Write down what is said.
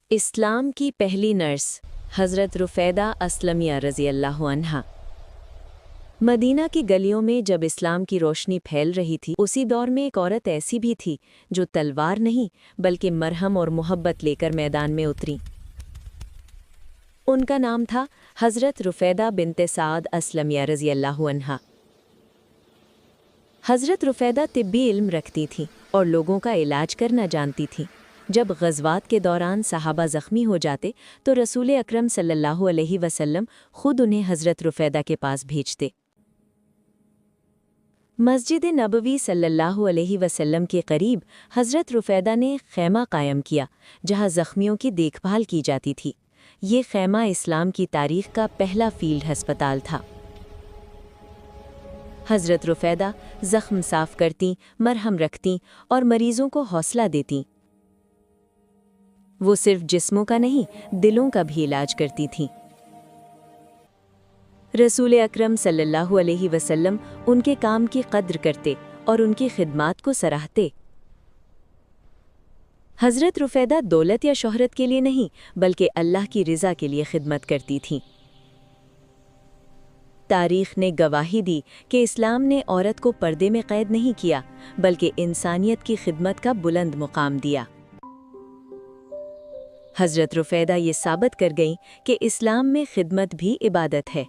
اسلام کی پہلی نرس حضرت رفیدہ اسلمیہ رضی اللہ عنہا۔ مدینہ کی گلیوں میں جب اسلام کی روشنی پھیل رہی تھی، اسی دور میں ایک عورت ایسی بھی تھی جو تلوار نہیں بلکہ مرہم اور محبت لے کر میدان میں اتری۔ ان کا نام تھا حضرت رفیدہ بنت سعد اسلمیہ رضی اللہ عنہا۔ حضرت رفیدہ طبی علم رکھتی تھیں اور لوگوں کا علاج کرنا جانتی تھیں۔ جب غزوات کے دوران صحابہ زخمی ہو جاتے تو رسول اکرم صلی اللہ علیہ وسلم خود انہیں حضرت رفیدہ کے پاس بھیجتے۔ مسجد نبوی صلی اللہ علیہ وسلم کے قریب حضرت رفیدہ نے خیمہ قائم کیا جہاں زخمیوں کی دیکھ بھال کی جاتی تھی۔ یہ خیمہ اسلام کی تاریخ کا پہلا فیلڈ ہسپتال تھا۔ حضرت رفیدہ زخم صاف کرتیں، مرہم رکھتیں اور مریضوں کو حوصلہ دیتیں۔ وہ صرف جسموں کا نہیں، دلوں کا بھی علاج کرتی تھیں۔ رسول اکرم صلی اللہ علیہ وسلم ان کے کام کی قدر کرتے اور ان کی خدمات کو سراہتے۔ حضرت رفیدہ دولت یا شہرت کے لیے نہیں بلکہ اللہ کی رضا کے لیے خدمت کرتی تھیں۔ تاریخ نے گواہی دی کہ اسلام نے عورت کو پردے میں قید نہیں کیا بلکہ انسانیت کی خدمت کا بلند مقام دیا۔ حضرت رفیدہ یہ ثابت کر گئیں کہ اسلام میں خدمت بھی عبادت ہے۔